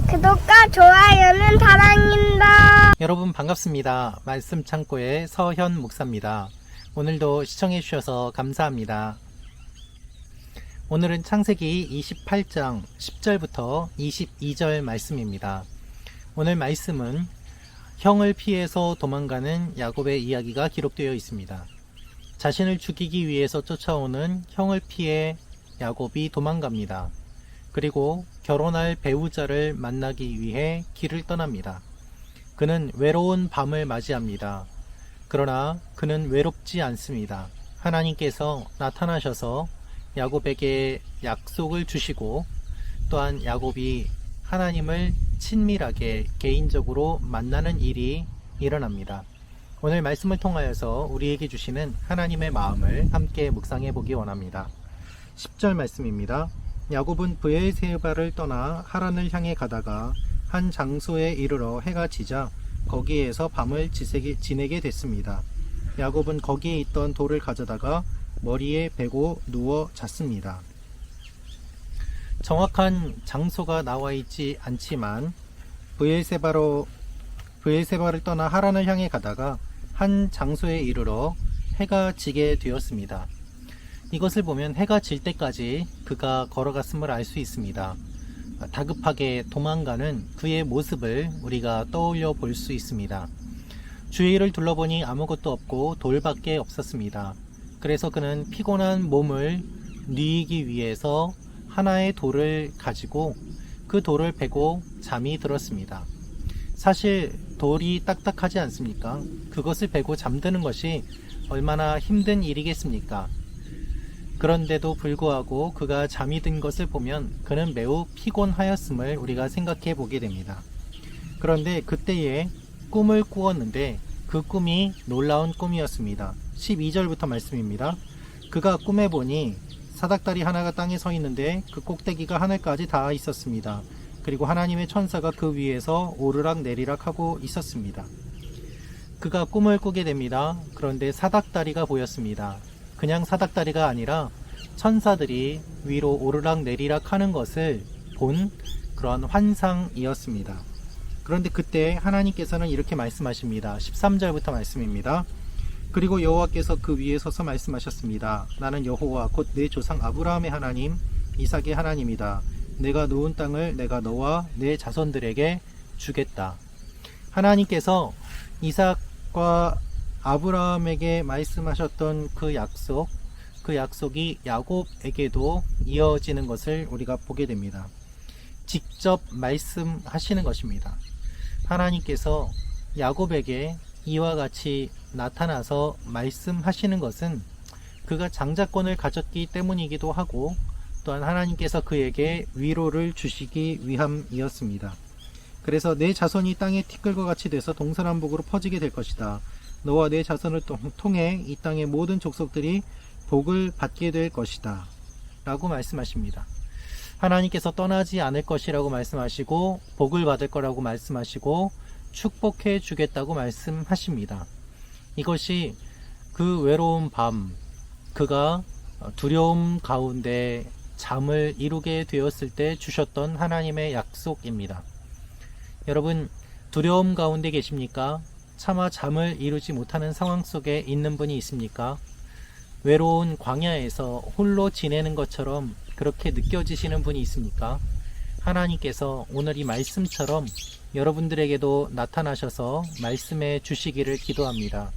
구독과 좋아요는 사랑입니다. 여러분 반갑습니다. 말씀 창고의 서현 목사입니다. 오늘도 시청해 주셔서 감사합니다. 오늘은 창세기 28장 10절부터 22절 말씀입니다. 오늘 말씀은 형을 피해서 도망가는 야곱의 이야기가 기록되어 있습니다. 자신을 죽이기 위해서 쫓아오는 형을 피해 야곱이 도망갑니다. 그리고 결혼할 배우자를 만나기 위해 길을 떠납니다. 그는 외로운 밤을 맞이합니다. 그러나 그는 외롭지 않습니다. 하나님께서 나타나셔서 야곱에게 약속을 주시고 또한 야곱이 하나님을 친밀하게 개인적으로 만나는 일이 일어납니다. 오늘 말씀을 통하여서 우리에게 주시는 하나님의 마음을 함께 묵상해 보기 원합니다. 10절 말씀입니다. 야곱은 브엘세바를 떠나 하란을 향해 가다가 한 장소에 이르러 해가 지자 거기에서 밤을 지내게 됐습니다. 야곱은 거기에 있던 돌을 가져다가 머리에 베고 누워 잤습니다. 정확한 장소가 나와 있지 않지만 브엘세바를 떠나 하란을 향해 가다가 한 장소에 이르러 해가 지게 되었습니다. 이것을 보면 해가 질 때까지 그가 걸어갔음을 알 수 있습니다. 다급하게 도망가는 그의 모습을 우리가 떠올려 볼 수 있습니다. 주위를 둘러보니 아무것도 없고 돌밖에 없었습니다. 그래서 그는 피곤한 몸을 누이기 위해서 하나의 돌을 가지고 그 돌을 베고 잠이 들었습니다. 사실 돌이 딱딱하지 않습니까? 그것을 베고 잠드는 것이 얼마나 힘든 일이겠습니까? 그런데도 불구하고 그가 잠이 든 것을 보면 그는 매우 피곤하였음을 우리가 생각해 보게 됩니다. 그런데 그때에 꿈을 꾸었는데 그 꿈이 놀라운 꿈이었습니다. 12절부터 말씀입니다. 그가 꿈에 보니 사닥다리 하나가 땅에 서 있는데 그 꼭대기가 하늘까지 닿아 있었습니다. 그리고 하나님의 천사가 그 위에서 오르락 내리락 하고 있었습니다. 그가 꿈을 꾸게 됩니다. 그런데 사닥다리가 보였습니다. 그냥 사닥다리가 아니라 천사들이 위로 오르락 내리락 하는 것을 본 그런 환상이었습니다. 그런데 그때 하나님께서는 이렇게 말씀하십니다. 13절부터 말씀입니다. 그리고 여호와께서 그 위에 서서 말씀하셨습니다. 나는 여호와 곧 내 조상 아브라함의 하나님 이삭의 하나님이다. 내가 놓은 땅을 내가 너와 내 자손들에게 주겠다. 하나님께서 이삭과 아브라함에게 말씀하셨던 그 약속이 야곱에게도 이어지는 것을 우리가 보게 됩니다. 직접 말씀하시는 것입니다. 하나님께서 야곱에게 이와 같이 나타나서 말씀하시는 것은 그가 장자권을 가졌기 때문이기도 하고 또한 하나님께서 그에게 위로를 주시기 위함이었습니다. 그래서 내 자손이 땅의 티끌과 같이 돼서 동서남북으로 퍼지게 될 것이다. 너와 내 자손을 통해 이 땅의 모든 족속들이 복을 받게 될 것이다 라고 말씀하십니다. 하나님께서 떠나지 않을 것이라고 말씀하시고 복을 받을 거라고 말씀하시고 축복해 주겠다고 말씀하십니다. 이것이 그 외로운 밤 그가 두려움 가운데 잠을 이루게 되었을 때 주셨던 하나님의 약속입니다. 여러분 두려움 가운데 계십니까? 차마 잠을 이루지 못하는 상황 속에 있는 분이 있습니까? 외로운 광야에서 홀로 지내는 것처럼 그렇게 느껴지시는 분이 있습니까? 하나님께서 오늘 이 말씀처럼 여러분들에게도 나타나셔서 말씀해 주시기를 기도합니다.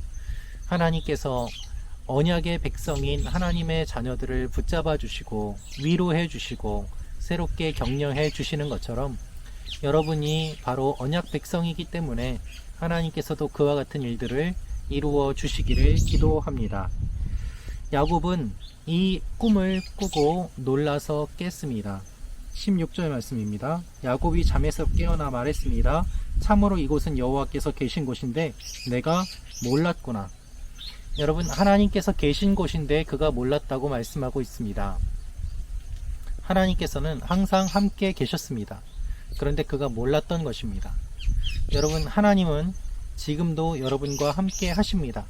하나님께서 언약의 백성인 하나님의 자녀들을 붙잡아 주시고 위로해 주시고 새롭게 격려해 주시는 것처럼 여러분이 바로 언약 백성이기 때문에 하나님께서도 그와 같은 일들을 이루어 주시기를 기도합니다. 야곱은 이 꿈을 꾸고 놀라서 깼습니다. 16절 말씀입니다. 야곱이 잠에서 깨어나 말했습니다. 참으로 이곳은 여호와께서 계신 곳인데 내가 몰랐구나. 여러분 하나님께서 계신 곳인데 그가 몰랐다고 말씀하고 있습니다. 하나님께서는 항상 함께 계셨습니다. 그런데 그가 몰랐던 것입니다. 여러분 하나님은 지금도 여러분과 함께 하십니다.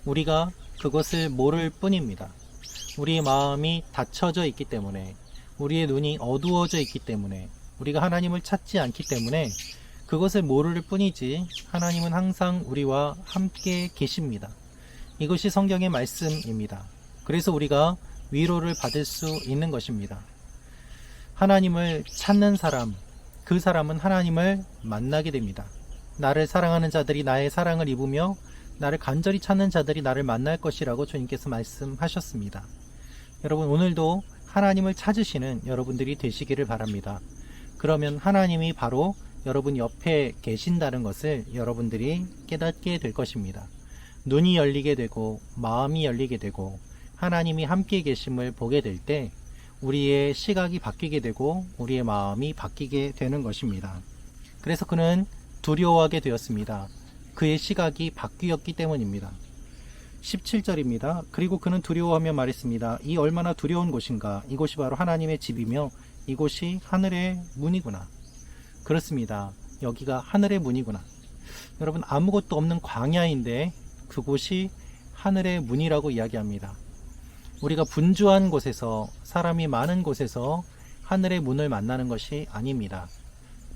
우리가 그것을 모를 뿐입니다. 우리의 마음이 닫혀져 있기 때문에 우리의 눈이 어두워져 있기 때문에, 우리가 하나님을 찾지 않기 때문에 그것을 모를 뿐이지 하나님은 항상 우리와 함께 계십니다. 이것이 성경의 말씀입니다. 그래서 우리가 위로를 받을 수 있는 것입니다. 하나님을 찾는 사람, 그 사람은 하나님을 만나게 됩니다. 나를 사랑하는 자들이 나의 사랑을 입으며 나를 간절히 찾는 자들이 나를 만날 것이라고 주님께서 말씀하셨습니다. 여러분, 오늘도 하나님을 찾으시는 여러분들이 되시기를 바랍니다. 그러면 하나님이 바로 여러분 옆에 계신다는 것을 여러분들이 깨닫게 될 것입니다. 눈이 열리게 되고 마음이 열리게 되고 하나님이 함께 계심을 보게 될 때 우리의 시각이 바뀌게 되고 우리의 마음이 바뀌게 되는 것입니다. 그래서 그는 두려워하게 되었습니다. 그의 시각이 바뀌었기 때문입니다. 17절입니다. 그리고 그는 두려워하며 말했습니다. 이 얼마나 두려운 곳인가. 이곳이 바로 하나님의 집이며 이곳이 하늘의 문이구나. 그렇습니다. 여기가 하늘의 문이구나. 여러분, 아무것도 없는 광야인데 그곳이 하늘의 문이라고 이야기합니다. 우리가 분주한 곳에서, 사람이 많은 곳에서 하늘의 문을 만나는 것이 아닙니다.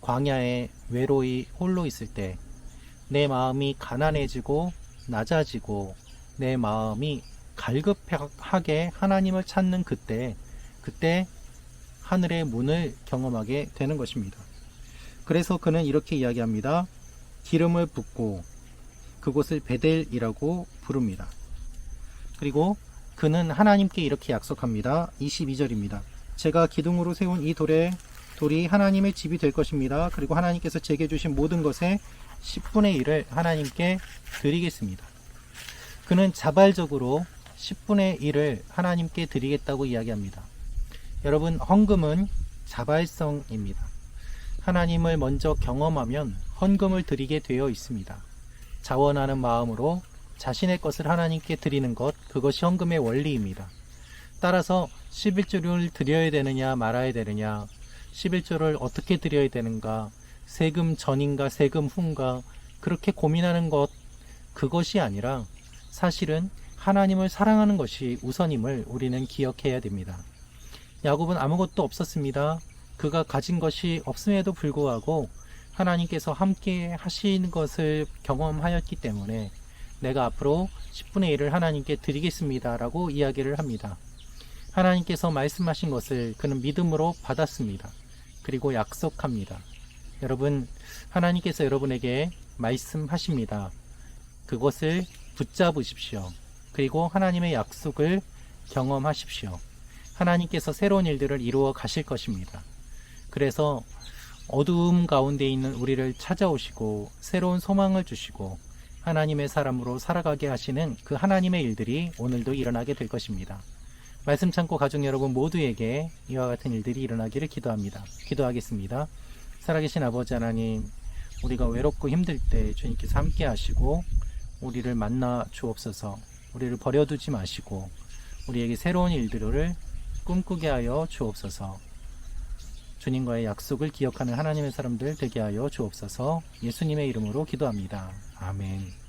광야에 외로이 홀로 있을 때 내 마음이 가난해지고 낮아지고 내 마음이 갈급하게 하나님을 찾는 그때 하늘의 문을 경험하게 되는 것입니다. 그래서 그는 이렇게 이야기합니다. 기름을 붓고 그곳을 베델이라고 부릅니다. 그리고 그는 하나님께 이렇게 약속합니다. 22절입니다. 제가 기둥으로 세운 이 돌이 하나님의 집이 될 것입니다. 그리고 하나님께서 제게 주신 모든 것의 10분의 1을 하나님께 드리겠습니다. 그는 자발적으로 10분의 1을 하나님께 드리겠다고 이야기합니다. 여러분, 헌금은 자발성입니다. 하나님을 먼저 경험하면 헌금을 드리게 되어 있습니다. 자원하는 마음으로 자신의 것을 하나님께 드리는 것, 그것이 헌금의 원리입니다. 따라서 11조를 드려야 되느냐 말아야 되느냐, 11조를 어떻게 드려야 되는가, 세금 전인가 세금 후인가, 그렇게 고민하는 것, 그것이 아니라 사실은 하나님을 사랑하는 것이 우선임을 우리는 기억해야 됩니다. 야곱은 아무것도 없었습니다. 그가 가진 것이 없음에도 불구하고 하나님께서 함께 하신 것을 경험하였기 때문에 내가 앞으로 10분의 1을 하나님께 드리겠습니다 라고 이야기를 합니다. 하나님께서 말씀하신 것을 그는 믿음으로 받았습니다. 그리고 약속합니다. 여러분, 하나님께서 여러분에게 말씀하십니다. 그것을 붙잡으십시오. 그리고 하나님의 약속을 경험하십시오. 하나님께서 새로운 일들을 이루어 가실 것입니다. 그래서 어두움 가운데 있는 우리를 찾아오시고 새로운 소망을 주시고 하나님의 사람으로 살아가게 하시는 그 하나님의 일들이 오늘도 일어나게 될 것입니다. 말씀 참고 가족 여러분 모두에게 이와 같은 일들이 일어나기를 기도합니다. 기도하겠습니다. 살아계신 아버지 하나님, 우리가 외롭고 힘들 때 주님께서 함께 하시고 우리를 만나 주옵소서. 우리를 버려두지 마시고 우리에게 새로운 일들을 꿈꾸게 하여 주옵소서. 주님과의 약속을 기억하는 하나님의 사람들 되게 하여 주옵소서. 예수님의 이름으로 기도합니다. 아멘.